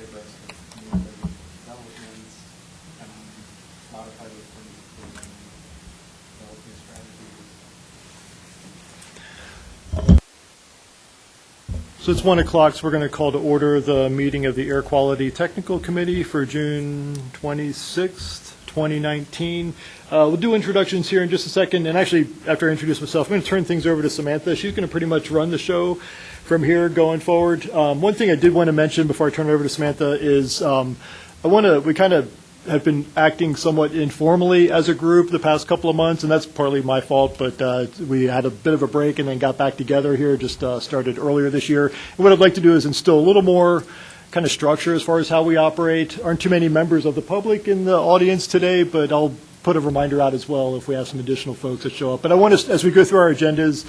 abreast of new developments, modify those things, develop new strategies. So it's 1 o'clock, so we're going to call to order the meeting of the Air Quality Technical Committee for June 26th, 2019. We'll do introductions here in just a second, and actually, after I introduce myself, I'm going to turn things over to Samantha. She's going to pretty much run the show from here going forward. One thing I did want to mention before I turn it over to Samantha is we kind of have been acting somewhat informally as a group the past couple of months, and that's partly my fault, but we had a bit of a break and then got back together here, just started earlier this year. And what I'd like to do is instill a little more kind of structure as far as how we operate. Aren't too many members of the public in the audience today, but I'll put a reminder out as well if we have some additional folks that show up. But I want to, as we go through our agendas,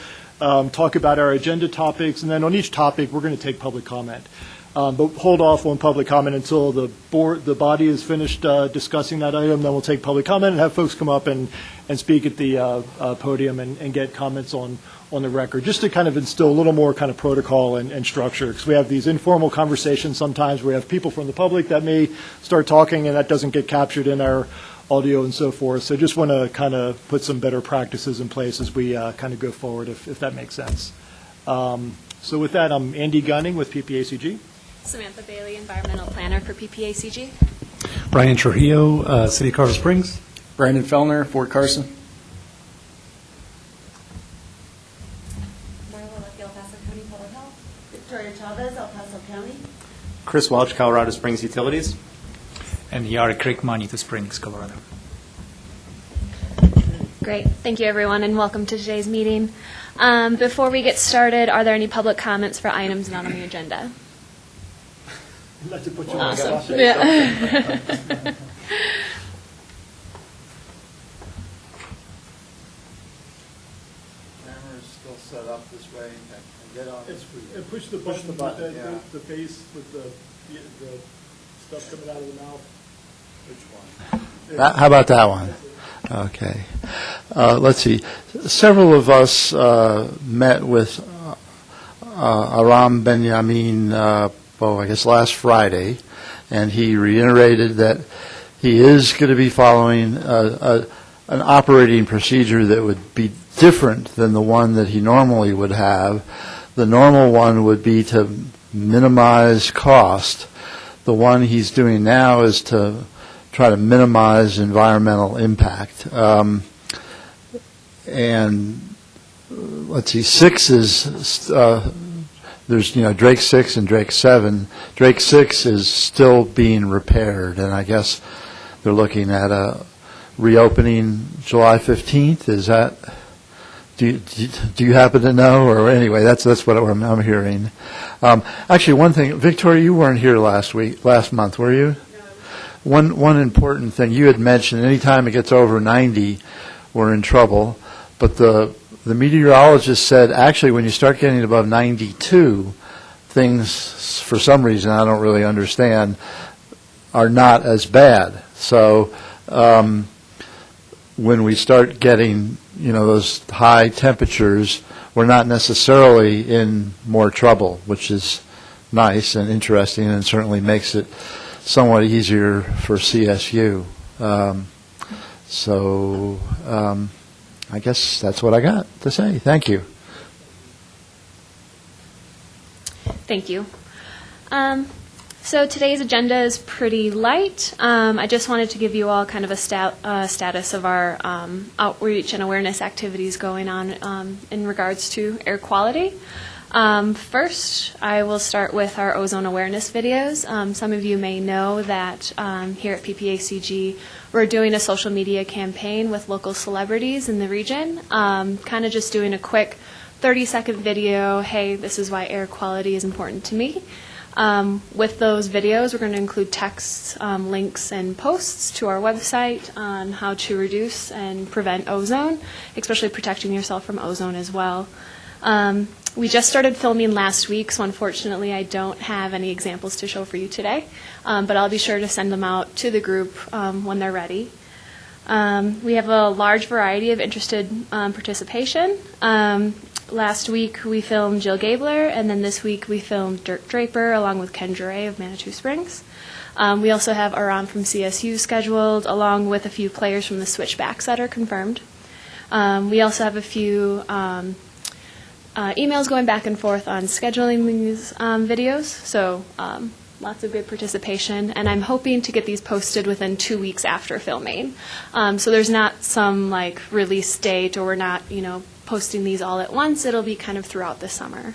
talk about our agenda topics, and then on each topic, we're going to take public comment. But hold off on public comment until the body is finished discussing that item. Then we'll take public comment and have folks come up and speak at the podium and get comments on the record, just to kind of instill a little more kind of protocol and structure. Because we have these informal conversations sometimes where we have people from the public that may start talking, and that doesn't get captured in our audio and so forth. So just want to kind of put some better practices in place as we kind of go forward, if that makes sense. So with that, I'm Andy Gunning with PPACG. Samantha Bailey, Environmental Planner for PPACG. Brian Trujillo, City of Colorado Springs. Brandon Fellner, Fort Carson. Marla Lucky, El Paso County Public Health. Victoria Chavez, El Paso County. Chris Welch, Colorado Springs Utilities. And Yara Creek, Manito Springs, Colorado. Great. Thank you, everyone, and welcome to today's meeting. Before we get started, are there any public comments for items not on the agenda? I'd like to put you on the Awesome. spot. Yeah. Camera's still set up this way, and get on the screen. And push the button, the face with the stuff coming out of the mouth. Which one? How about that one? Okay. Let's see. Several of us met with Aram Benjamin, I guess last Friday, and he reiterated that he is going to be following an operating procedure that would be different than the one that he normally would have. The normal one would be to minimize cost. The one he's doing now is to try to minimize environmental impact. And let's see, 6 is, there's, Drake 6 and Drake 7. Drake 6 is still being repaired, and I guess they're looking at a reopening July 15th. Is that, do you happen to know? Or anyway, that's what I'm hearing. Actually, one thing, Victoria, you weren't here last month, were you? No. One important thing, you had mentioned anytime it gets over 90, we're in trouble. But the meteorologist said, actually, when you start getting above 92, things, for some reason I don't really understand, are not as bad. So when we start getting, those high temperatures, we're not necessarily in more trouble, which is nice and interesting and certainly makes it somewhat easier for CSU. I guess that's what I got to say. Thank you. Thank you. So today's agenda is pretty light. I just wanted to give you all kind of a status of our outreach and awareness activities going on in regards to air quality. First, I will start with our ozone awareness videos. Some of you may know that here at PPACG, we're doing a social media campaign with local celebrities in the region, kind of just doing a quick 30-second video, hey, this is why air quality is important to me. With those videos, we're going to include texts, links, and posts to our website on how to reduce and prevent ozone, especially protecting yourself from ozone as well. We just started filming last week, so unfortunately I don't have any examples to show for you today, but I'll be sure to send them out to the group when they're ready. We have a large variety of interested participation. last week we filmed Jill Gabler, and then this week we filmed Dirk Draper along with Ken Jure of Manitou Springs. We also have Aram from CSU scheduled, along with a few players from the Switchbacks that are confirmed. We also have a few emails going back and forth on scheduling these videos, so lots of good participation, and I'm hoping to get these posted within 2 weeks after filming. So there's not some like release date, or we're not, posting these all at once. It'll be kind of throughout the summer.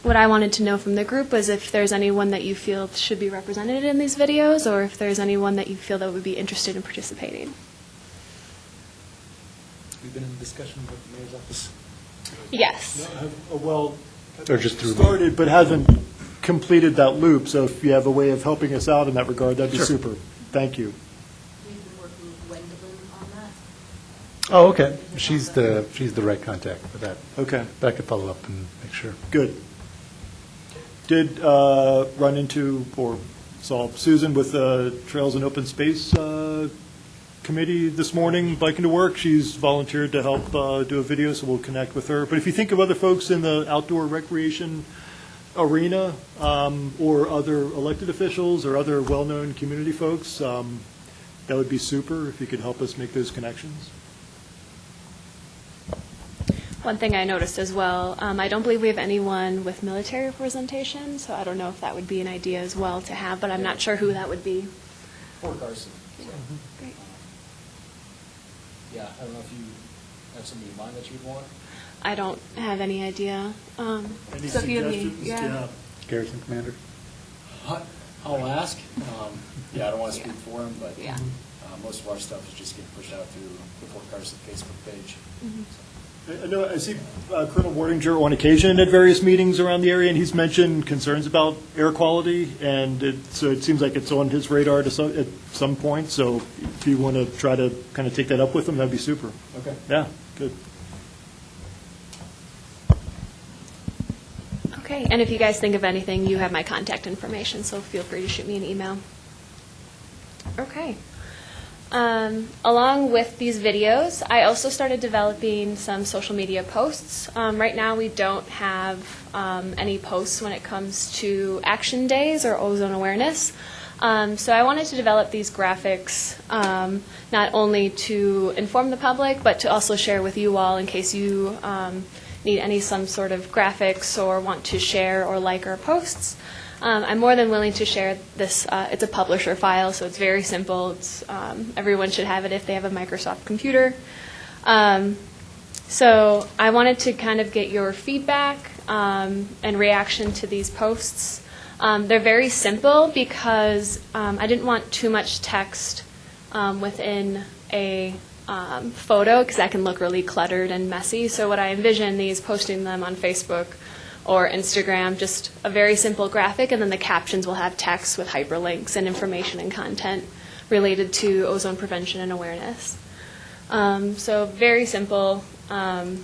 What I wanted to know from the group was if there's anyone that you feel should be represented in these videos, or if there's anyone that you feel that would be interested in participating. We've been in discussion with the mayor's office. Yes. Well, Or just through. started but hasn't completed that loop, so if you have a way of helping us out in that regard, that'd be Sure. super. Thank you. We've been working with Gwendolyn on that. Oh, okay. She's the right contact for that. Okay, But I could follow up and make sure. good. Did run into or saw Susan with the Trails and Open Space Committee this morning, biking to work. She's volunteered to help do a video, so we'll connect with her. But if you think of other folks in the outdoor recreation arena, or other elected officials or other well-known community folks, that would be super if you could help us make those connections. One thing I noticed as well, I don't believe we have anyone with military representation, so I don't know if that would be an idea as well to have, but I'm not sure who that would be. Fort Carson. Great. Yeah, I don't know if you have somebody in mind that you would want. I don't have any idea. Any So if you have any- suggestions? yeah. Garrison Commander? I'll ask. Yeah, I don't want to speak for him, but Yeah. most of our stuff is just getting pushed out through the Fort Carson Facebook page. I know, I see Colonel Wardinger on occasion at various meetings around the area, and he's mentioned concerns about air quality, and so it seems like it's on his radar at some point, so if you want to try to kind of take that up with him, that'd be super. Okay. Yeah, good. Okay, and if you guys think of anything, you have my contact information, so feel free to shoot me an email. Okay. Along with these videos, I also started developing some social media posts. Right now, we don't have any posts when it comes to action days or ozone awareness. So I wanted to develop these graphics not only to inform the public, but to also share with you all in case you need some sort of graphics or want to share or like our posts. I'm more than willing to share this. It's a publisher file, so it's very simple. Everyone should have it if they have a Microsoft computer. So I wanted to kind of get your feedback and reaction to these posts. They're very simple because I didn't want too much text within a photo because that can look really cluttered and messy. So what I envision these posting them on Facebook or Instagram, just a very simple graphic, and then the captions will have text with hyperlinks and information and content related to ozone prevention and awareness. So very simple. I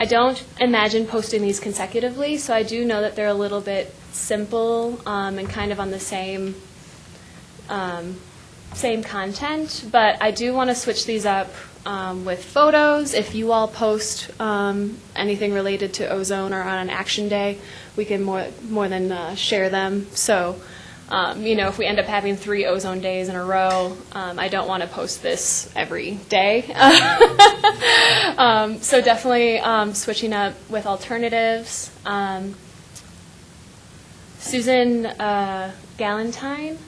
don't imagine posting these consecutively, so I do know that they're a little bit simple and kind of on the same content, but I do want to switch these up with photos. If you all post anything related to ozone or on an action day, we can more than share them. So, if we end up having 3 ozone days in a row, I don't want to post this every day. So definitely switching up with alternatives. Susan Galentine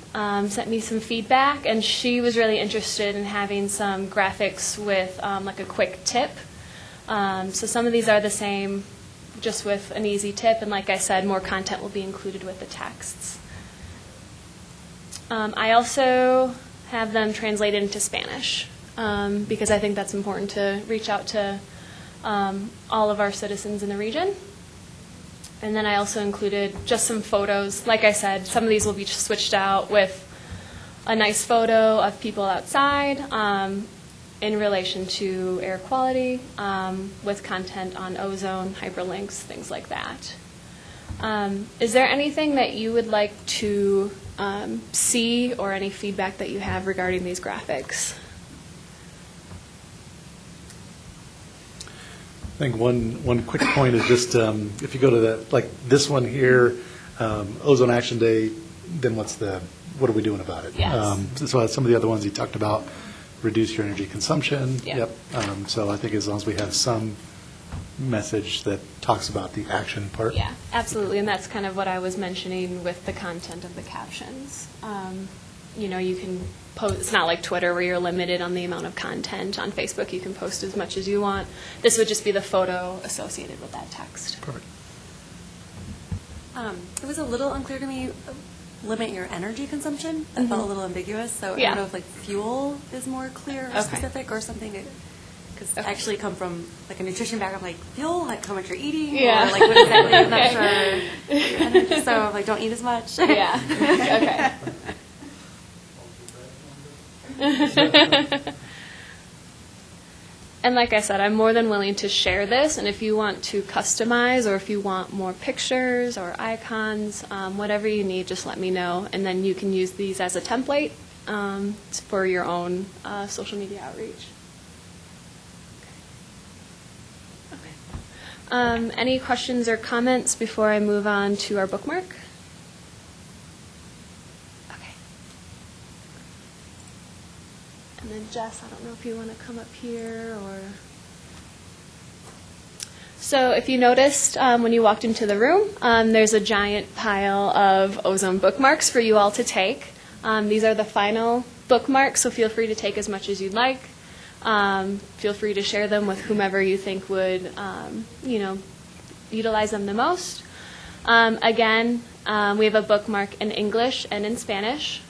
sent me some feedback, and she was really interested in having some graphics with like a quick tip. So some of these are the same, just with an easy tip, and like I said, more content will be included with the texts. I also have them translated into Spanish because I think that's important to reach out to all of our citizens in the region. And then I also included just some photos. Like I said, some of these will be switched out with a nice photo of people outside in relation to air quality with content on ozone, hyperlinks, things like that. Is there anything that you would like to see or any feedback that you have regarding these graphics? I think one quick point is just, if you go to the, like, this one here, Ozone Action Day, then what are we doing about it? Yes. So some of the other ones you talked about, reduce your energy consumption. Yeah. Yep. So I think as long as we have some message that talks about the action part. Yeah, absolutely, and that's kind of what I was mentioning with the content of the captions. You can post, it's not like Twitter where you're limited on the amount of content. On Facebook, you can post as much as you want. This would just be the photo associated with that text. Perfect. It was a little unclear to me, limit your energy consumption. That felt a little ambiguous, so I Yeah. don't know if like fuel is more clear or Okay. specific or something. Because I actually come from like a nutrition background, like fuel, like how much you're eating, Yeah. or like what exactly is that for your energy. So like don't eat as much. Yeah, okay. And like I said, I'm more than willing to share this, and if you want to customize or if you want more pictures or icons, whatever you need, just let me know, and then you can use these as a template for your own social media outreach. Okay. Any questions or comments before I move on to our bookmark? Okay. And then Jess, I don't know if you want to come up here or... So if you noticed when you walked into the room, there's a giant pile of Ozone bookmarks for you all to take. These are the final bookmarks, so feel free to take as much as you'd like. Feel free to share them with whomever you think would, utilize them the most. Again, we have a bookmark in English and in Spanish.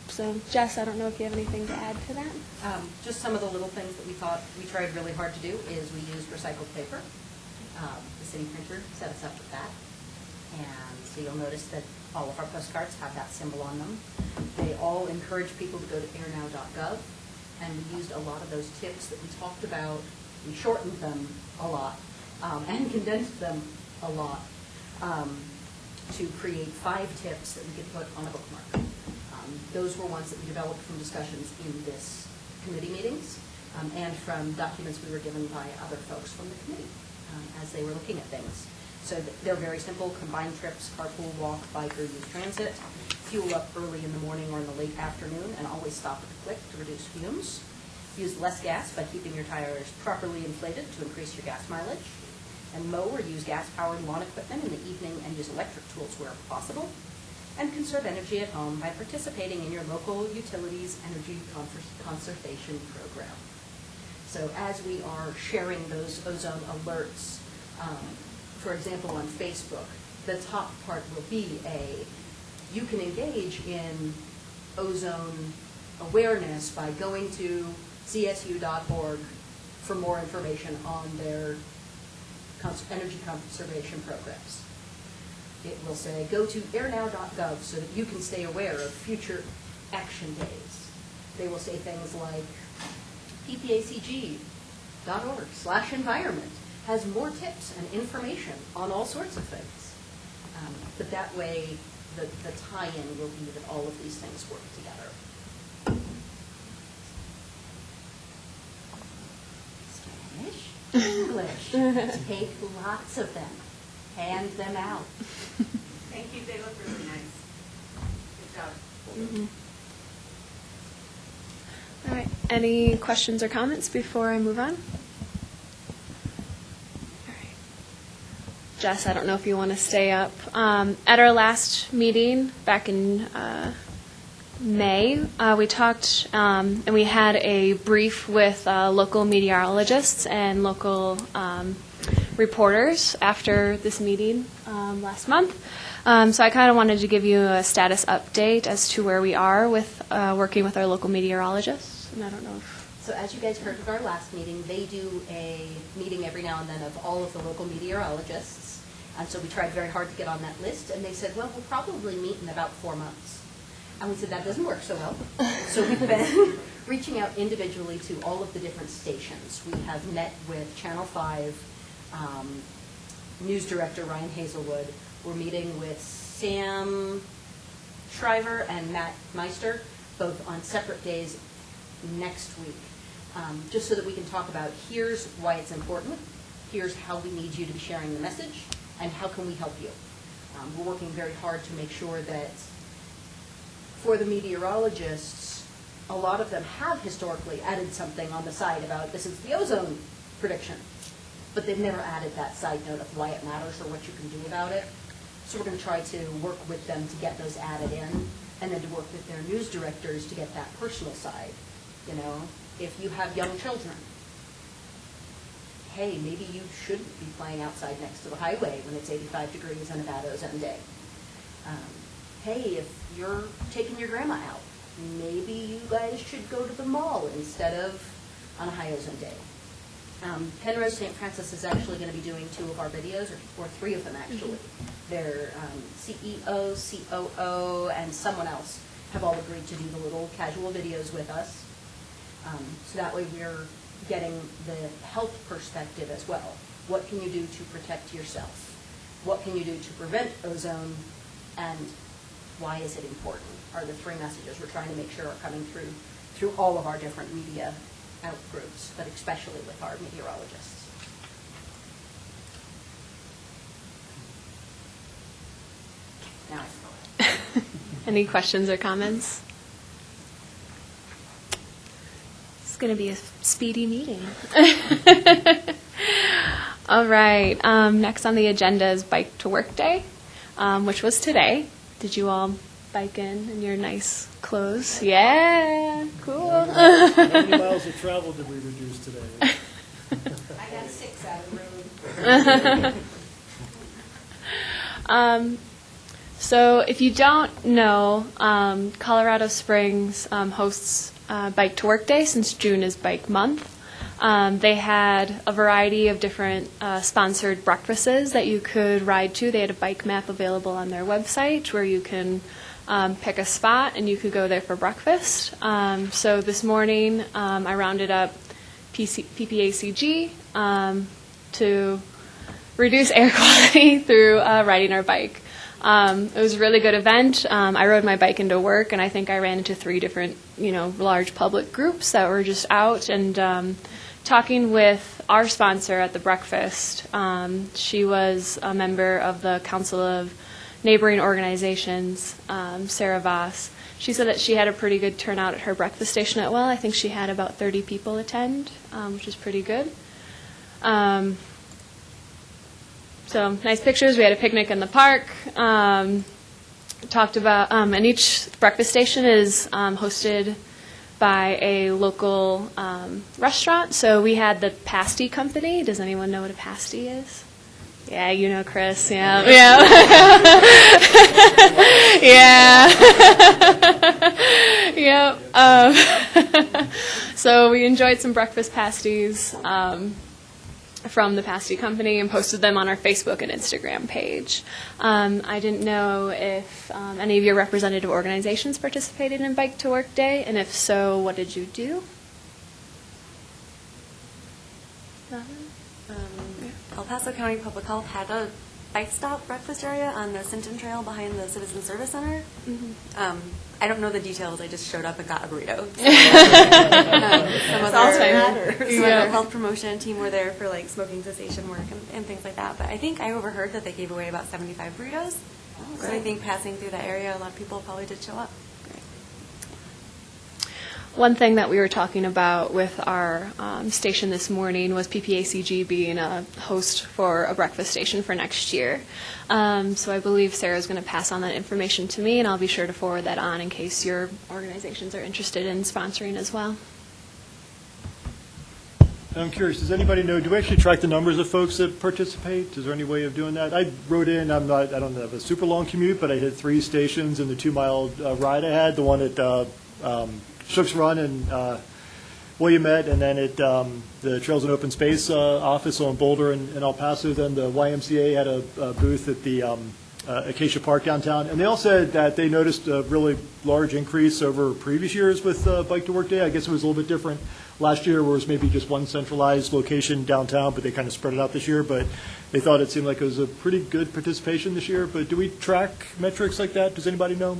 So, Jess, I don't know if you have anything to add to that. Just some of the little things that we thought we tried really hard to do is we used recycled paper. The city printer set us up with that. And so you'll notice that all of our postcards have that symbol on them. They all encourage people to go to airnow.gov. And we used a lot of those tips that we talked about. We shortened them a lot and condensed them a lot to create 5 tips that we could put on a bookmark. Those were ones that we developed from discussions in this committee meetings and from documents we were given by other folks from the committee as they were looking at things. So they're very simple: combined trips, carpool, walk, bike, or use transit, fuel up early in the morning or in the late afternoon, and always stop at the click to reduce fumes. Use less gas by keeping your tires properly inflated to increase your gas mileage. And mow or use gas-powered lawn equipment in the evening and use electric tools where possible. And conserve energy at home by participating in your local utilities energy conservation program. So as we are sharing those ozone alerts, for example, on Facebook, the top part will be you can engage in ozone awareness by going to csu.org for more information on their energy conservation programs. It will say, go to airnow.gov so that you can stay aware of future action days. They will say things like, ppacg.org/environment has more tips and information on all sorts of things. But that way, the tie-in will be that all of these things work together. Spanish, English. Take lots of them. Hand them out. Thank you. They look really nice. Good job. All right. Any questions or comments before I move on? All right. Jess, I don't know if you want to stay up. At our last meeting back in May, we talked and we had a brief with local meteorologists and local reporters after this meeting last month. So I kind of wanted to give you a status update as to where we are with working with our local meteorologists. And I don't know if... So as you guys heard at our last meeting, they do a meeting every now and then of all of the local meteorologists. And so we tried very hard to get on that list. And they said, well, we'll probably meet in about 4 months. And we said, that doesn't work so well. So we've been reaching out individually to all of the different stations. We have met with Channel 5 news director Ryan Hazelwood. We're meeting with Sam Shriver and Matt Meister, both on separate days next week. just so that we can talk about here's why it's important, here's how we need you to be sharing the message, and how can we help you. We're working very hard to make sure that for the meteorologists, a lot of them have historically added something on the side about this is the ozone prediction, but they've never added that side note of why it matters or what you can do about it. So we're going to try to work with them to get those added in, and then to work with their news directors to get that personal side. You know, if you have young children, hey, maybe you shouldn't be playing outside next to the highway when it's 85 degrees on a bad ozone day. Hey, if you're taking your grandma out, maybe you guys should go to the mall instead of on a high ozone day. Penrose St. Francis is actually going to be doing 2 of our videos, or 3 of them actually. Their CEO, COO, and someone else have all agreed to do the little casual videos with us. So that way we're getting the health perspective as well. What can you do to protect yourself? What can you do to prevent ozone? And why is it important? Are the 3 messages we're trying to make sure are coming through all of our different media out groups, but especially with our meteorologists. Now I feel it. Any questions or comments? It's going to be a speedy meeting. All right. Next on the agenda is Bike to Work Day, which was today. Did you all bike in your nice clothes? Yeah, cool. How many miles of travel did we reduce today? I got 6 out of the road. So if you don't know, Colorado Springs hosts Bike to Work Day since June is Bike Month. They had a variety of different sponsored breakfasts that you could ride to. They had a bike map available on their website where you can pick a spot and you could go there for breakfast. So this morning I rounded up PPACG to reduce air quality through riding our bike. It was a really good event. I rode my bike into work, and I think I ran into 3 different, large public groups that were just out and talking with our sponsor at the breakfast. She was a member of the Council of Neighboring Organizations, Sarah Voss. She said that she had a pretty good turnout at her breakfast station at Well. I think she had about 30 people attend, which is pretty good. So nice pictures. We had a picnic in the park. Talked about, and each breakfast station is hosted by a local restaurant. So we had the pasty company. Does anyone know what a pasty is? Yeah, you know Chris. Yeah, yeah, yeah. So we enjoyed some breakfast pasties from the pasty company and posted them on our Facebook and Instagram page. I didn't know if any of your representative organizations participated in Bike to Work Day, and if so, what did you do? El Paso County Public Health had a bike stop breakfast area on the Sinton Trail behind the Citizen Service Center. Mm-hmm. I don't know the details. I just showed up and got a burrito. Some other health promotion team were there for like smoking cessation work and things like that. But I think I overheard that they gave away about 75 burritos. So I think passing through that area, a lot of people probably did show up. One thing that we were talking about with our station this morning was PPACG being a host for a breakfast station for next year. So I believe Sarah's going to pass on that information to me, and I'll be sure to forward that on in case your organizations are interested in sponsoring as well. I'm curious, does anybody know, do we actually track the numbers of folks that participate? Is there any way of doing that? I wrote in, I don't have a super long commute, but I hit 3 stations in the 2-mile ride I had, the one at Shook's Run and Williamette, and then at the Trails and Open Space office on Boulder and El Paso. Then the YMCA had a booth at the Acacia Park downtown. And they all said that they noticed a really large increase over previous years with Bike to Work Day. I guess it was a little bit different last year, where it was maybe just one centralized location downtown, but they kind of spread it out this year. But they thought it seemed like it was a pretty good participation this year. But do we track metrics like that? Does anybody know?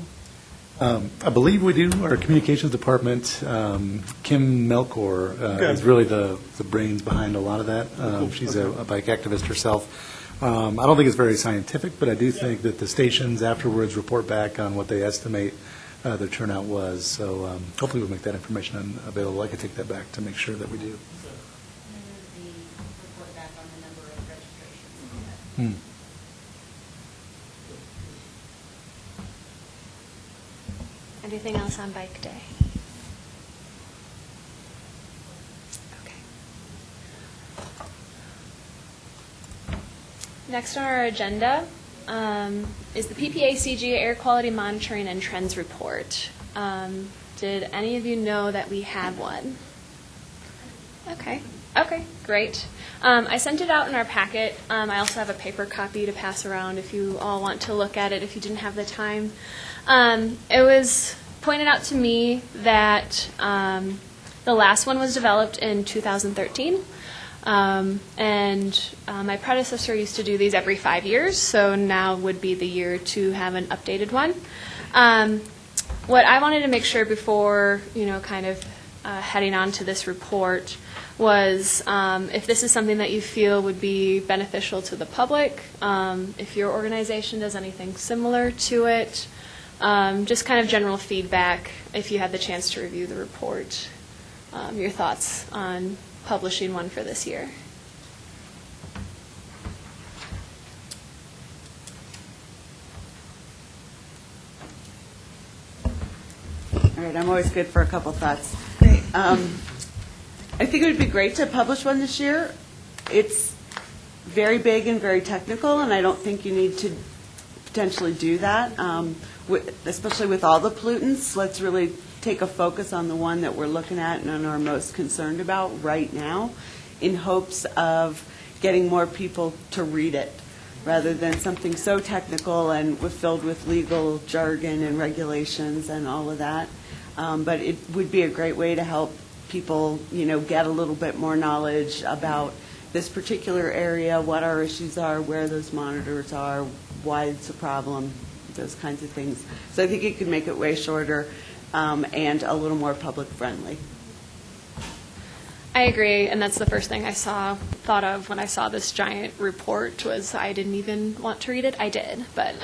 I believe we do. Our communications department, Kim Melkor Okay. is really the brains behind a lot of that. She's a bike activist herself. I don't think it's very scientific, but I do think that the stations afterwards report back on what they estimate their turnout was. So hopefully we'll make that information available. I can take that back to make sure that we do. The report back on the number of registrations. Anything else on Bike Day? Okay. Next on our agenda is the PPA-CG Air Quality Monitoring and Trends Report. Did any of you know that we have one? Okay. Okay, great. I sent it out in our packet. I also have a paper copy to pass around if you all want to look at it if you didn't have the time. It was pointed out to me that the last one was developed in 2013. And my predecessor used to do these every 5 years, so now would be the year to have an updated one. What I wanted to make sure before, kind of heading on to this report was if this is something that you feel would be beneficial to the public, if your organization does anything similar to it, just kind of general feedback if you had the chance to review the report, your thoughts on publishing one for this year. All right, I'm always good for a couple thoughts. Great. I think it would be great to publish one this year. It's very big and very technical, and I don't think you need to potentially do that, especially with all the pollutants. Let's really take a focus on the one that we're looking at and are most concerned about right now in hopes of getting more people to read it rather than something so technical and filled with legal jargon and regulations and all of that. But it would be a great way to help people, get a little bit more knowledge about this particular area, what our issues are, where those monitors are, why it's a problem, those kinds of things. So I think it could make it way shorter and a little more public-friendly. I agree, and that's the first thing I thought of when I saw this giant report was I didn't even want to read it. I did, but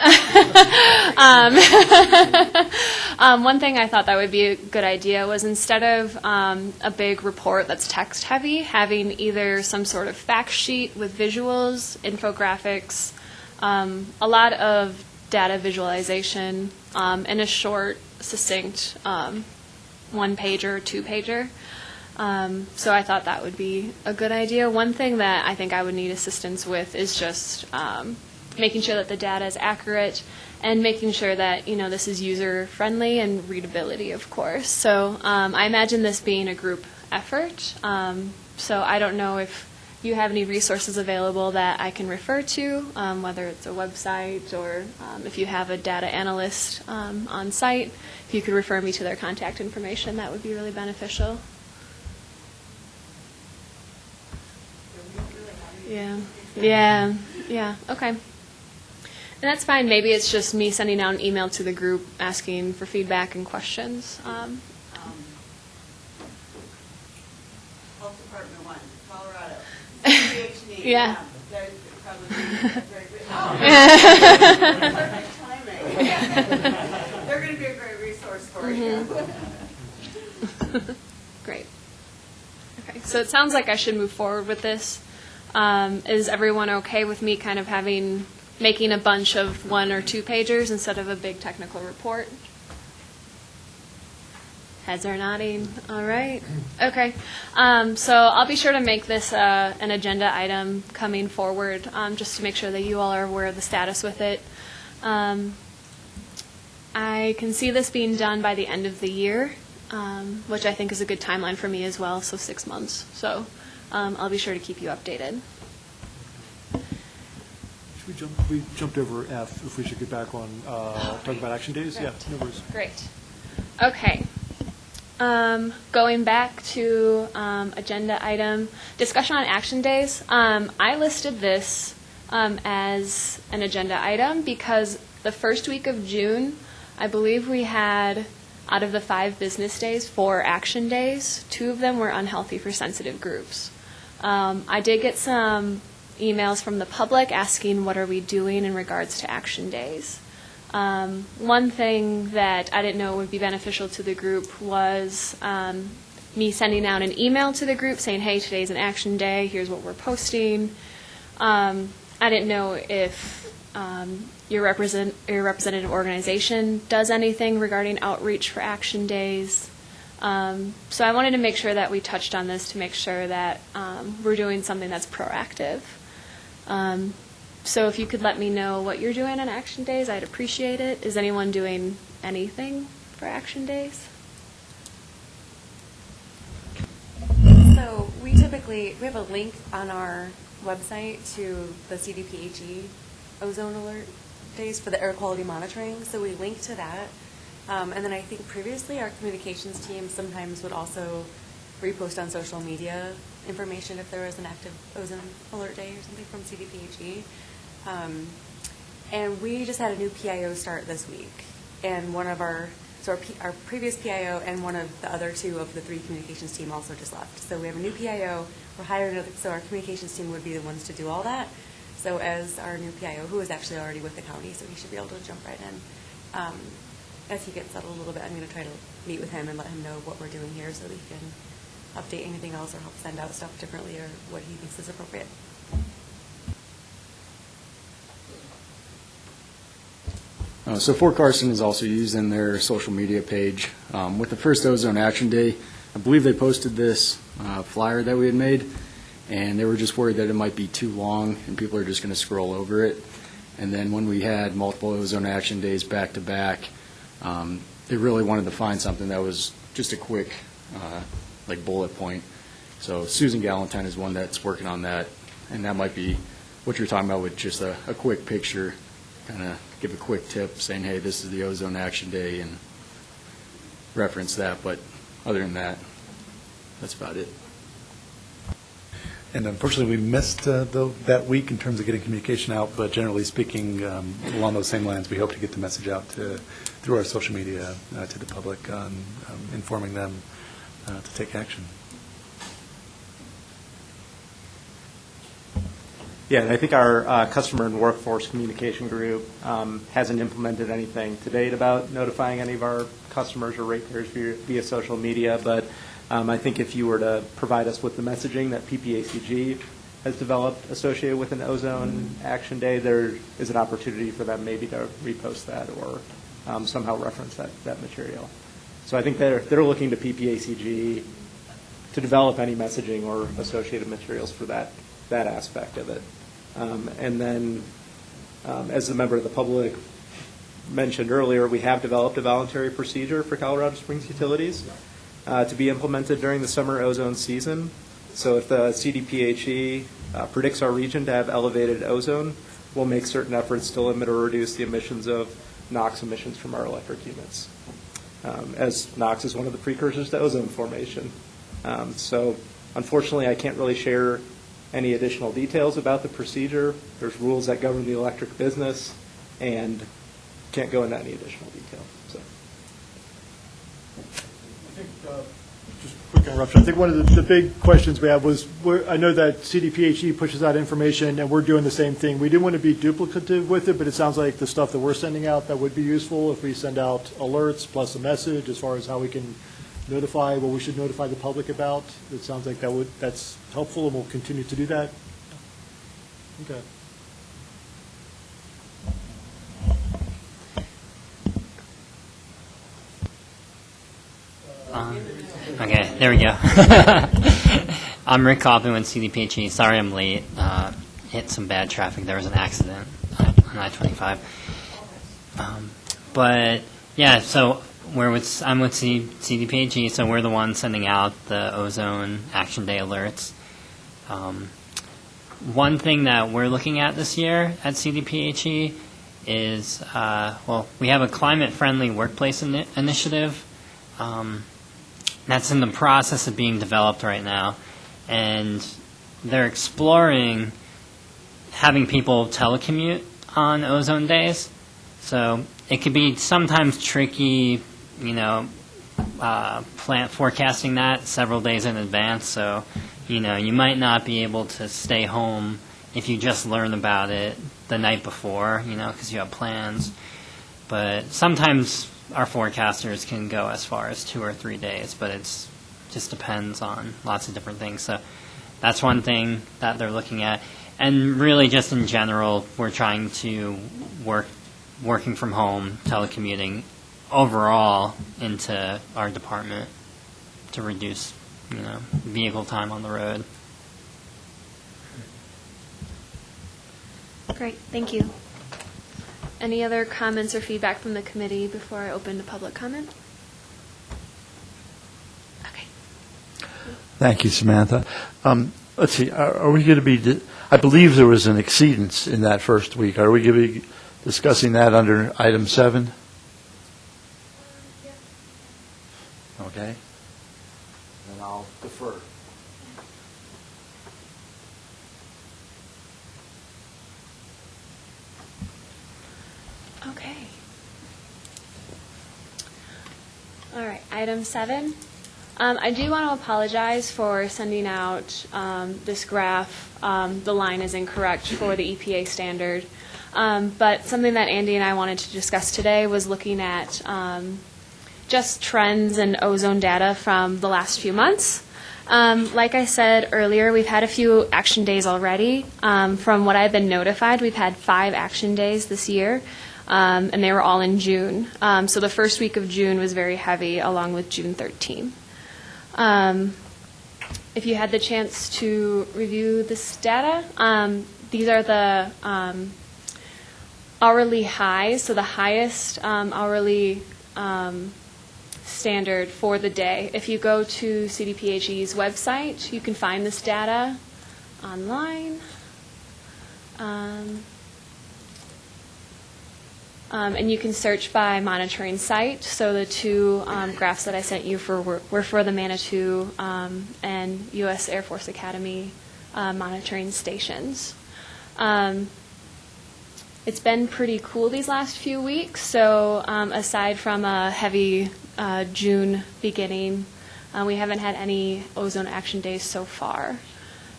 one thing I thought that would be a good idea was instead of a big report that's text-heavy, having either some sort of fact sheet with visuals, infographics, a lot of data visualization, and a short, succinct one-pager or two-pager. So I thought that would be a good idea. One thing that I think I would need assistance with is just making sure that the data is accurate and making sure that, this is user-friendly and readability, of course. So I imagine this being a group effort. So I don't know if you have any resources available that I can refer to, whether it's a website or if you have a data analyst on site. If you could refer me to their contact information, that would be really beneficial. Yeah, okay. And that's fine. Maybe it's just me sending out an email to the group asking for feedback and questions. Health Department 1, Colorado. PhD. Yeah. They're probably very good. Perfect timing. They're going to be a great resource for you. Great. Okay, so it sounds like I should move forward with this. Is everyone okay with me kind of making a bunch of 1 or 2 pagers instead of a big technical report? Heads are nodding. All right. Okay. So I'll be sure to make this an agenda item coming forward, just to make sure that you all are aware of the status with it. I can see this being done by the end of the year, which I think is a good timeline for me as well, so 6 months. So I'll be sure to keep you updated. We jumped over F, if we should get back on talking about action days. Right. Yeah, no worries. Great. Okay. Going back to agenda item, discussion on action days. I listed this as an agenda item because the first week of June, I believe we had, out of the 5 business days, 4 action days. 2 of them were unhealthy for sensitive groups. I did get some emails from the public asking what are we doing in regards to action days. One thing that I didn't know would be beneficial to the group was me sending out an email to the group saying, hey, today's an action day, here's what we're posting. I didn't know if your representative organization does anything regarding outreach for action days. So I wanted to make sure that we touched on this to make sure that we're doing something that's proactive. So if you could let me know what you're doing on action days, I'd appreciate it. Is anyone doing anything for action days? So we have a link on our website to the CDPHE ozone alert days for the air quality monitoring. So we link to that. And then I think previously our communications team sometimes would also repost on social media information if there was an active ozone alert day or something from CDPHE. And we just had a new PIO start this week. And our previous PIO and one of the other 2 of the 3 communications team also just left. So we have a new PIO. We're hiring another, so our communications team would be the ones to do all that. So as our new PIO, who is actually already with the county, so he should be able to jump right in. As he gets settled a little bit, I'm going to try to meet with him and let him know what we're doing here so that he can update anything else or help send out stuff differently or what he thinks is appropriate. So Fort Carson is also using their social media page. With the first Ozone Action Day, I believe they posted this flyer that we had made, and they were just worried that it might be too long and people are just going to scroll over it. And then when we had multiple Ozone Action Days back to back, they really wanted to find something that was just a quick bullet point. So Susan Galentine is one that's working on that, and that might be what you're talking about with just a quick picture, kind of give a quick tip saying, hey, this is the Ozone Action Day, and reference that. But other than that, that's about it. And unfortunately, we missed that week in terms of getting communication out, but generally speaking, along those same lines, we hope to get the message out through our social media to the public on informing them to take action. Yeah, and I think our customer and workforce communication group hasn't implemented anything to date about notifying any of our customers or ratepayers via social media, but I think if you were to provide us with the messaging that PPACG has developed associated with an Ozone Action Day, there is an opportunity for them maybe to repost that or somehow reference that material. So I think they're looking to PPACG to develop any messaging or associated materials for that aspect of it. And then, as a member of the public mentioned earlier, we have developed a voluntary procedure for Colorado Springs Utilities to be implemented during the summer ozone season. So if the CDPHE predicts our region to have elevated ozone, we'll make certain efforts to limit or reduce the emissions of NOx emissions from our electric units, as NOx is one of the precursors to ozone formation. So unfortunately, I can't really share any additional details about the procedure. There's rules that govern the electric business, and can't go into any additional detail. So. I think, just a quick interruption. I think one of the big questions we have was, I know that CDPHE pushes out information, and we're doing the same thing. We didn't want to be duplicative with it, but it sounds like the stuff that we're sending out that would be useful if we send out alerts plus a message as far as how we can notify what we should notify the public about. It sounds like that's helpful, and we'll continue to do that. Okay. Okay, there we go. I'm Rick Coffin with CDPHE. Sorry I'm late. Hit some bad traffic. There was an accident on I-25. But, yeah, so I'm with CDPHE, so we're the ones sending out the Ozone Action Day alerts. One thing that we're looking at this year at CDPHE is, we have a climate-friendly workplace initiative. That's in the process of being developed right now, and they're exploring having people telecommute on ozone days. So it could be sometimes tricky, plant forecasting that several days in advance. So, you might not be able to stay home if you just learn about it the night before, because you have plans. But sometimes our forecasters can go as far as 2 or 3 days, but it's just depends on lots of different things. So that's one thing that they're looking at. And really just in general, we're trying to working from home, telecommuting overall into our department to reduce, vehicle time on the road. Great, thank you. Any other comments or feedback from the committee before I open to public comment? Okay. Thank you, Samantha. Let's see, are we going to be, I believe there was an exceedance in that first week. Are we going to be discussing that under item 7? Okay. Then I'll defer. Okay. All right, item 7. I do want to apologize for sending out this graph. The line is incorrect for the EPA standard. But something that Andy and I wanted to discuss today was looking at just trends and ozone data from the last few months. Like I said earlier, we've had a few action days already. From what I've been notified, we've had 5 action days this year. And they were all in June. So the first week of June was very heavy, along with June 13. If you had the chance to review this data, these are the hourly highs, so the highest hourly standard for the day. If you go to CDPHE's website, you can find this data online. And you can search by monitoring site. So the 2 graphs that I sent you were for the Manitou and U.S. Air Force Academy monitoring stations. It's been pretty cool these last few weeks. So aside from a heavy June beginning, we haven't had any ozone action days so far.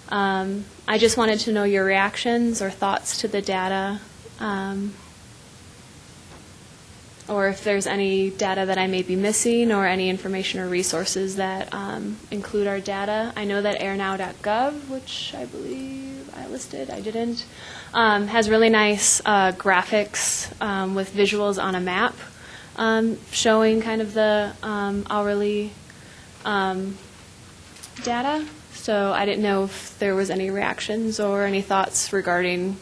I just wanted to know your reactions or thoughts to the data. Or if there's any data that I may be missing or any information or resources that include our data. I know that airnow.gov, which I believe I listed, I didn't, has really nice graphics with visuals on a map showing kind of the hourly data. So I didn't know if there was any reactions or any thoughts regarding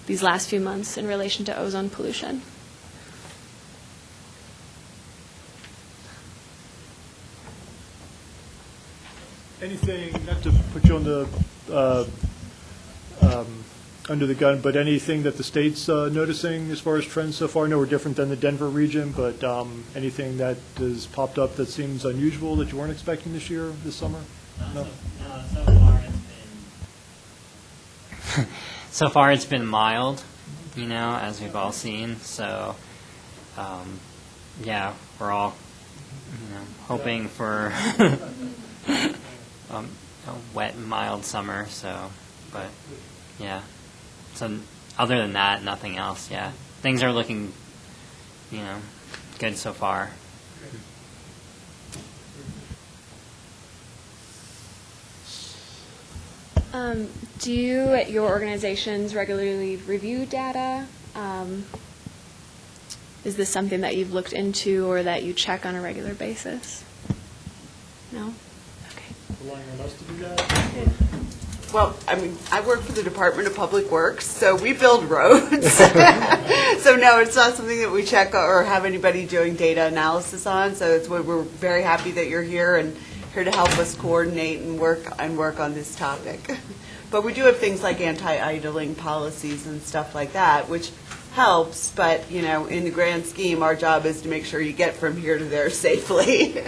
these last few months in relation to ozone pollution. Anything, not to put you on the under the gun, but anything that the state's noticing as far as trends so far? I know we're different than the Denver region, but anything that has popped up that seems unusual that you weren't expecting this year, this summer? No? So far it's been mild, as we've all seen. So, yeah, we're all, hoping for a wet and mild summer. So, but yeah. So other than that, nothing else. Yeah, things are looking, good so far. Do you, at your organizations, regularly review data? Is this something that you've looked into or that you check on a regular basis? No? Okay. Relying on us to do that? Yeah. Well, I work for the Department of Public Works, so we build roads. So no, it's not something that we check or have anybody doing data analysis on. So it's we're very happy that you're here and here to help us coordinate and work on this topic. But we do have things like anti-idling policies and stuff like that, which helps. But in the grand scheme, our job is to make sure you get from here to there safely.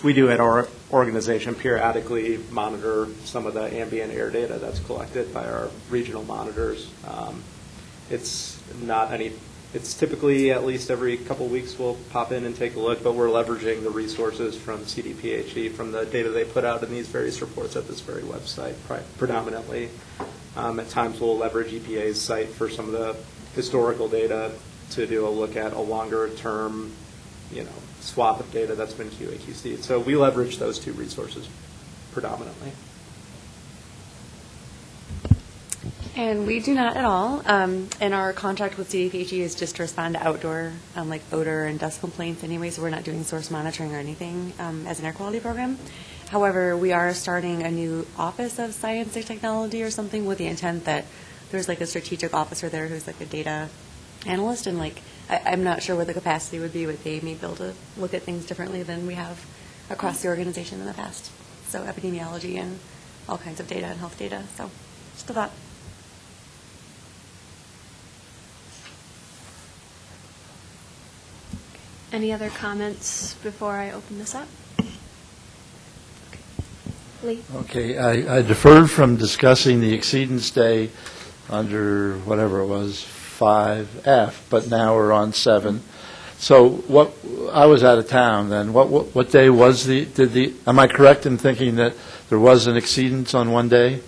We do at our organization periodically monitor some of the ambient air data that's collected by our regional monitors. It's not any, it's typically at least every couple weeks we'll pop in and take a look, but we're leveraging the resources from CDPHE, from the data they put out in these various reports at this very website predominantly. At times we'll leverage EPA's site for some of the historical data to do a look at a longer term, swath of data that's been QA/QC'd. So we leverage those two resources predominantly. And we do not at all. And our contract with CDPHE is just to respond to outdoor, like odor and dust complaints anyway, so we're not doing source monitoring or anything as an air quality program. However, we are starting a new Office of Science and Technology or something with the intent that there's like a strategic officer there who's like a data analyst, and like I'm not sure what the capacity would be, but they may be able to look at things differently than we have across the organization in the past. So epidemiology and all kinds of data and health data. So just a thought. Any other comments before I open this up? Lee? Okay, I deferred from discussing the exceedance day under whatever it was, 5F, but now we're on 7. So I was out of town then. What day was am I correct in thinking that there was an exceedance on one day?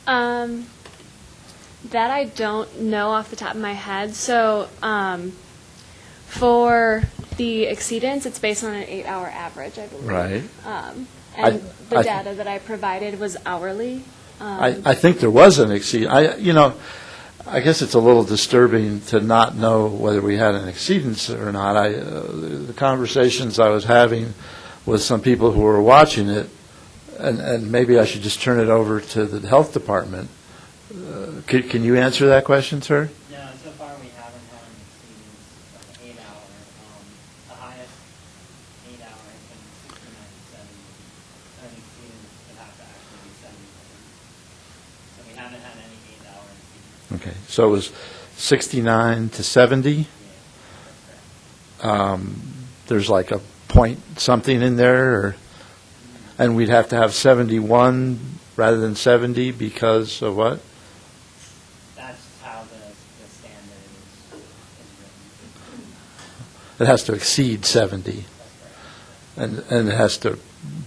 That I don't know off the top of my head. So for the exceedance, it's based on an 8-hour average, I believe. Right. And the data that I provided was hourly. I think there was an exceedance. I guess it's a little disturbing to not know whether we had an exceedance or not. The conversations I was having with some people who were watching it, and maybe I should just turn it over to the health department. Can you answer that question, sir? No, so far we haven't had an exceedance of 8 hours. The highest 8 hour has been 69 to 70. An exceedance would have to actually be 70. So we haven't had any 8-hour exceedance. Okay, so it was 69 to 70? Yeah, that's correct. There's like a point something in there, and we'd have to have 71 rather than 70 because of what? That's how the standard is written. It has to exceed 70, That's correct. and it has to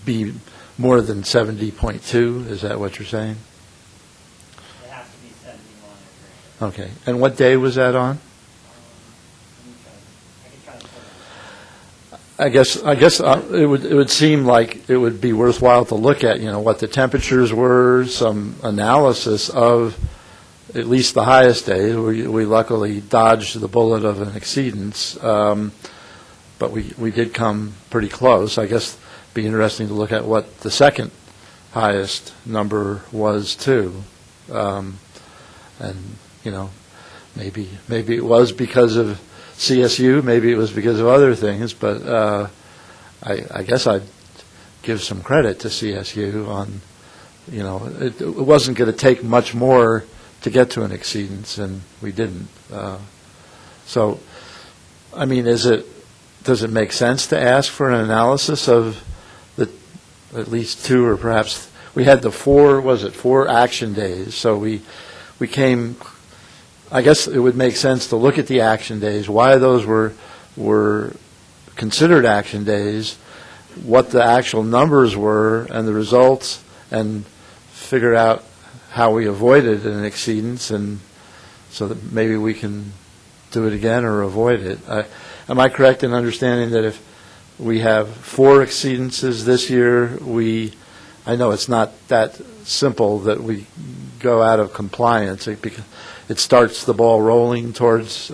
be more than 70.2, is that what you're saying? It has to be 71 or greater. Okay, and what day was that on? Let me try. I can try to pull it. I guess it would seem like it would be worthwhile to look at, what the temperatures were, some analysis of at least the highest day. We luckily dodged the bullet of an exceedance, but we did come pretty close. I guess it'd be interesting to look at what the second highest number was too, and maybe it was because of CSU, maybe it was because of other things, but I guess I'd give some credit to CSU on, it wasn't going to take much more to get to an exceedance, and we didn't. So, I mean, does it make sense to ask for an analysis of at least 2 or perhaps, we had the 4 action days, so we came, I guess it would make sense to look at the action days, why those were considered action days, what the actual numbers were and the results, and figure out how we avoided an exceedance, and so that maybe we can do it again or avoid it. Am I correct in understanding that if we have 4 exceedances this year, I know it's not that simple that we go out of compliance, because it starts the ball rolling towards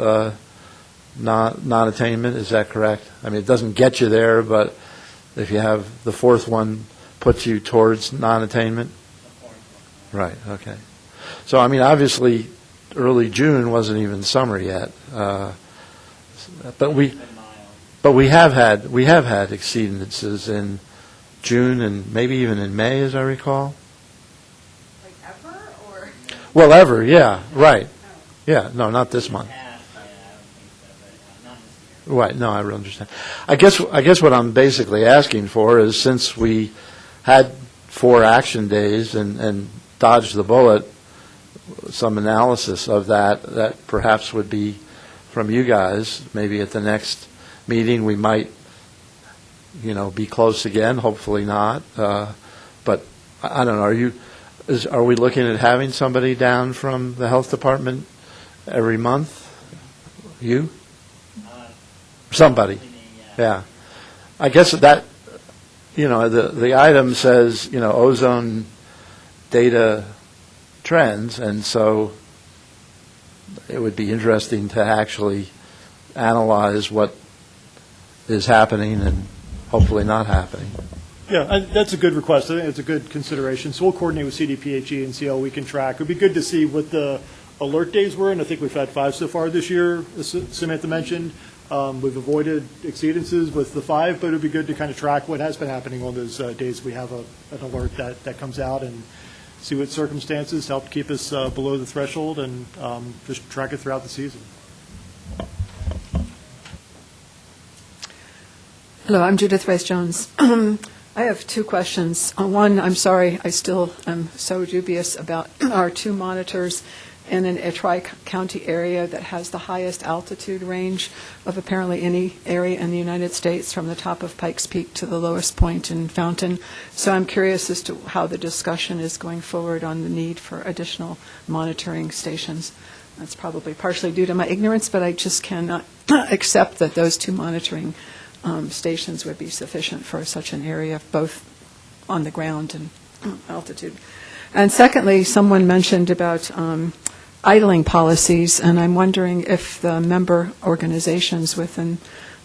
non-attainment. Is that correct? I mean, it doesn't get you there, but if you have the 4th one, puts you towards non-attainment? Right, okay. So, I mean, obviously, early June wasn't even summer yet. But we have had exceedances in June and maybe even in May, as I recall. Like ever, or? Well, ever, yeah, right. Yeah, no, not this month. Right, no, I really understand. I guess what I'm basically asking for is, since we had 4 action days and dodged the bullet, some analysis of that perhaps would be from you guys. Maybe at the next meeting, we might, be close again, hopefully not. But I don't know, are we looking at having somebody down from the health department every month? You? Somebody, yeah. I guess that, the item says, ozone data trends, and so it would be interesting to actually analyze what is happening and hopefully not happening. Yeah, that's a good request. I think it's a good consideration. So we'll coordinate with CDPHE and see how we can track. It would be good to see what the alert days were, and I think we've had 5 so far this year, as Samantha mentioned. We've avoided exceedances with the 5, but it would be good to kind of track what has been happening on those days we have an alert that comes out, and see what circumstances help keep us below the threshold, and just track it throughout the season. Hello, I'm Judith Rice-Jones. I have 2 questions. One, I'm sorry, I still am so dubious about our 2 monitors in a tri-county area that has the highest altitude range of apparently any area in the United States, from the top of Pikes Peak to the lowest point in Fountain. So I'm curious as to how the discussion is going forward on the need for additional monitoring stations. That's probably partially due to my ignorance, but I just cannot accept that those 2 monitoring stations would be sufficient for such an area, both on the ground and altitude. And secondly, someone mentioned about idling policies, and I'm wondering if the member organizations within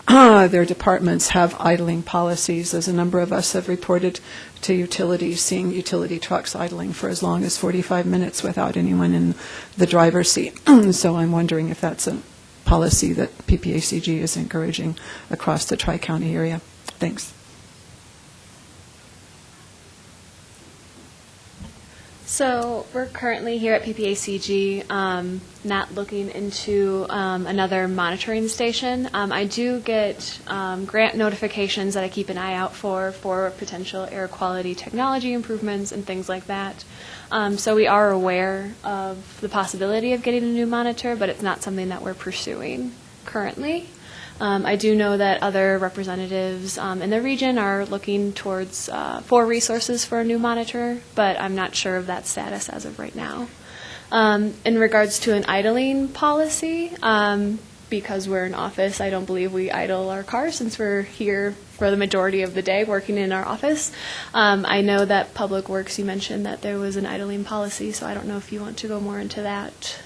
their departments have idling policies, as a number of us have reported to utilities, seeing utility trucks idling for as long as 45 minutes without anyone in the driver's seat. So I'm wondering if that's a policy that PPACG is encouraging across the Tri-County area. Thanks. So we're currently here at PPACG not looking into another monitoring station. I do get grant notifications that I keep an eye out for potential air quality technology improvements and things like that. So we are aware of the possibility of getting a new monitor, but it's not something that we're pursuing currently. I do know that other representatives in the region are looking towards for resources for a new monitor, but I'm not sure of that status as of right now. In regards to an idling policy, because we're in office, I don't believe we idle our cars since we're here for the majority of the day working in our office. I know that Public Works, you mentioned that there was an idling policy, so I don't know if you want to go more into that.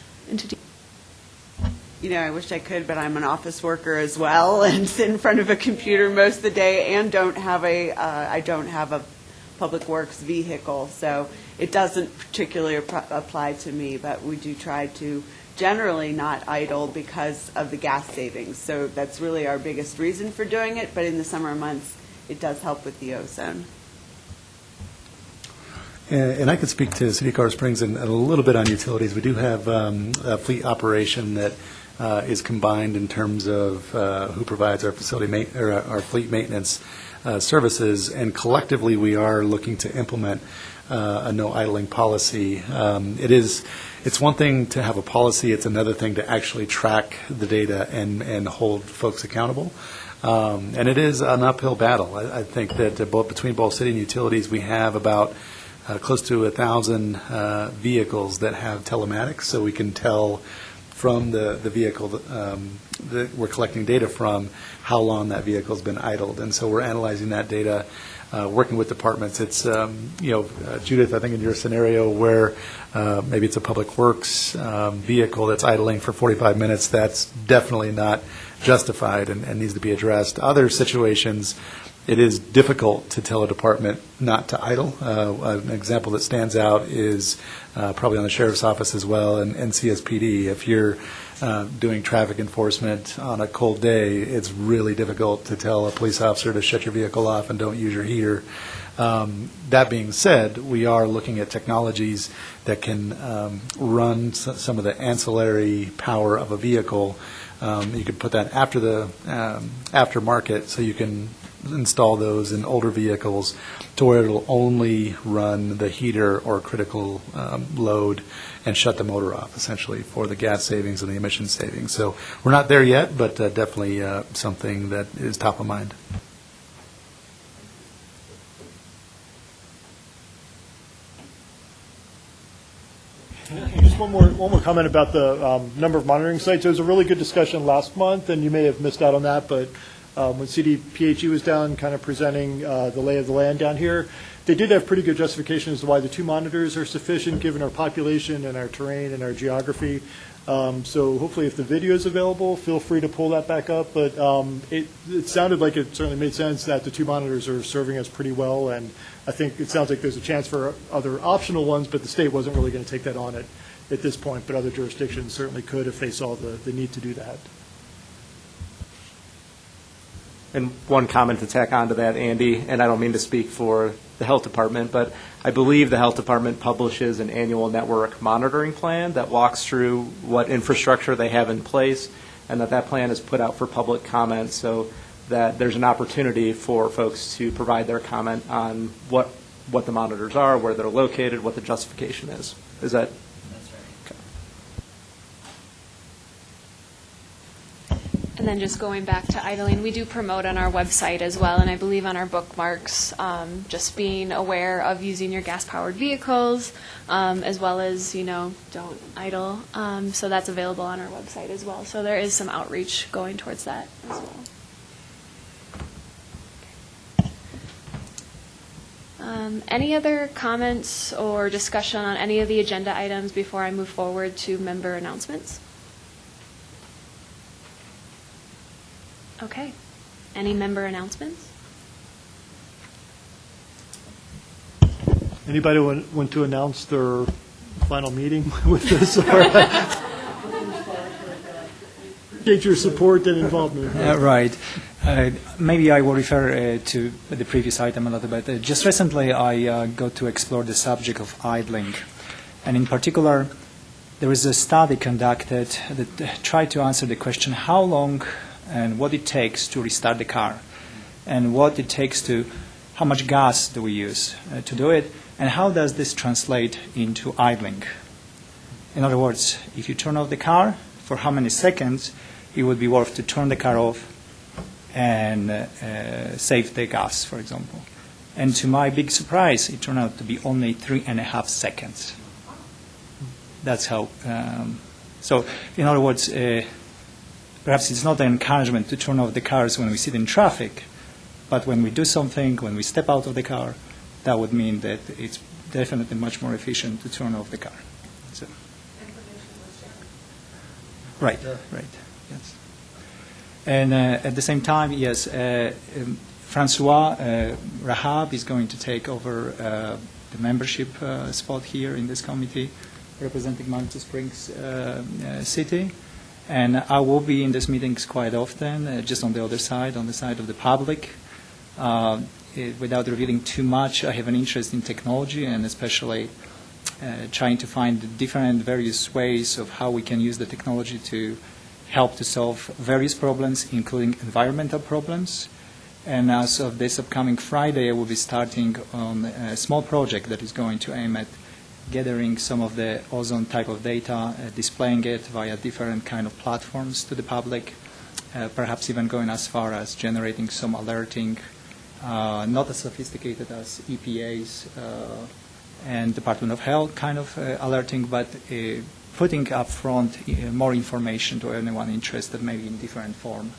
I wish I could, but I'm an office worker as well, and sit in front of a computer most of the day, and I don't have a Public Works vehicle, so it doesn't particularly apply to me. But we do try to generally not idle because of the gas savings. So that's really our biggest reason for doing it. But in the summer months, it does help with the ozone. And I could speak to City of Colorado Springs and a little bit on utilities. We do have a fleet operation that is combined in terms of who provides our our fleet maintenance services, and collectively we are looking to implement a no idling policy. It's one thing to have a policy; it's another thing to actually track the data and hold folks accountable. And it is an uphill battle. I think that between both city and utilities, we have about close to 1,000 vehicles that have telematics, so we can tell from the vehicle that we're collecting data from how long that vehicle has been idled. And so we're analyzing that data, working with departments. It's, Judith, I think in your scenario where maybe it's a Public Works vehicle that's idling for 45 minutes, that's definitely not justified and needs to be addressed. Other situations, it is difficult to tell a department not to idle. An example that stands out is probably on the Sheriff's Office as well, and CSPD. If you're doing traffic enforcement on a cold day, it's really difficult to tell a police officer to shut your vehicle off and don't use your heater. That being said, we are looking at technologies that can run some of the ancillary power of a vehicle. You could put that after the aftermarket, so you can install those in older vehicles to where it'll only run the heater or critical load and shut the motor off, essentially, for the gas savings and the emission savings. So we're not there yet, but definitely something that is top of mind. Just one more comment about the number of monitoring sites. There was a really good discussion last month, and you may have missed out on that, but when CDPHE was down kind of presenting the lay of the land down here, they did have pretty good justification as to why the 2 monitors are sufficient given our population and our terrain and our geography. So hopefully if the video is available, feel free to pull that back up. But it sounded like it certainly made sense that the 2 monitors are serving us pretty well, and I think it sounds like there's a chance for other optional ones, but the state wasn't really going to take that on at this point, but other jurisdictions certainly could if they saw the need to do that. And one comment to tack on to that, Andy, and I don't mean to speak for the health department, but I believe the health department publishes an annual network monitoring plan that walks through what infrastructure they have in place, and that plan is put out for public comment so that there's an opportunity for folks to provide their comment on what the monitors are, where they're located, what the justification is. Is that? And then just going back to idling, we do promote on our website as well, and I believe on our bookmarks, just being aware of using your gas-powered vehicles, as well as, don't idle. So that's available on our website as well. So there is some outreach going towards that as well. Any other comments or discussion on any of the agenda items before I move forward to member announcements? Okay. Any member announcements? Anybody want to announce their final meeting with this? Appreciate your support and involvement. Right. Maybe I will refer to the previous item a little bit. Just recently, I got to explore the subject of idling. And in particular, there is a study conducted that tried to answer the question how long and what it takes to restart the car, and how much gas do we use to do it, and how does this translate into idling. In other words, if you turn off the car, for how many seconds it would be worth to turn the car off and save the gas, for example. And to my big surprise, it turned out to be only 3.5 seconds. That's how. So, in other words, perhaps it's not an encouragement to turn off the cars when we sit in traffic, but when we do something, when we step out of the car, that would mean that it's definitely much more efficient to turn off the car. So. Right, yes. And at the same time, yes, Francois Rahab is going to take over the membership spot here in this committee, representing Manitou Springs City. And I will be in these meetings quite often, just on the other side, on the side of the public. Without revealing too much, I have an interest in technology and especially trying to find different various ways of how we can use the technology to help to solve various problems, including environmental problems. And as of this upcoming Friday, I will be starting on a small project that is going to aim at gathering some of the ozone type of data, displaying it via different kind of platforms to the public, perhaps even going as far as generating some alerting, not as sophisticated as EPA's and Department of Health kind of alerting, but putting up front more information to anyone interested, maybe in different form,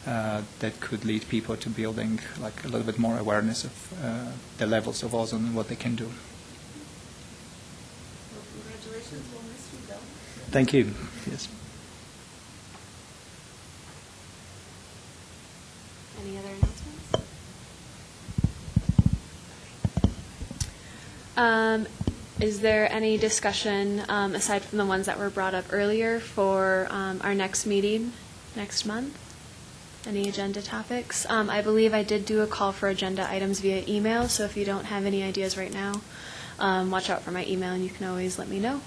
that could lead people to building like a little bit more awareness of the levels of ozone and what they can do. Thank you. Yes. Any other announcements? Is there any discussion, aside from the ones that were brought up earlier, for our next meeting next month? Any agenda topics? I believe I did do a call for agenda items via email, so if you don't have any ideas right now, watch out for my email and you can always let me know.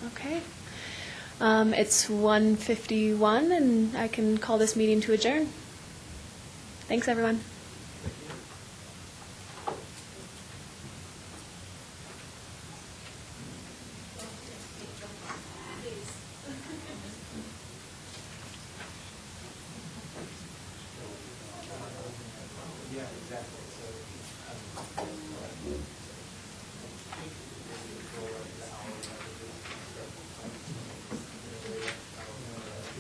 Okay. It's 1:51, and I can call this meeting to adjourn. Thanks, everyone.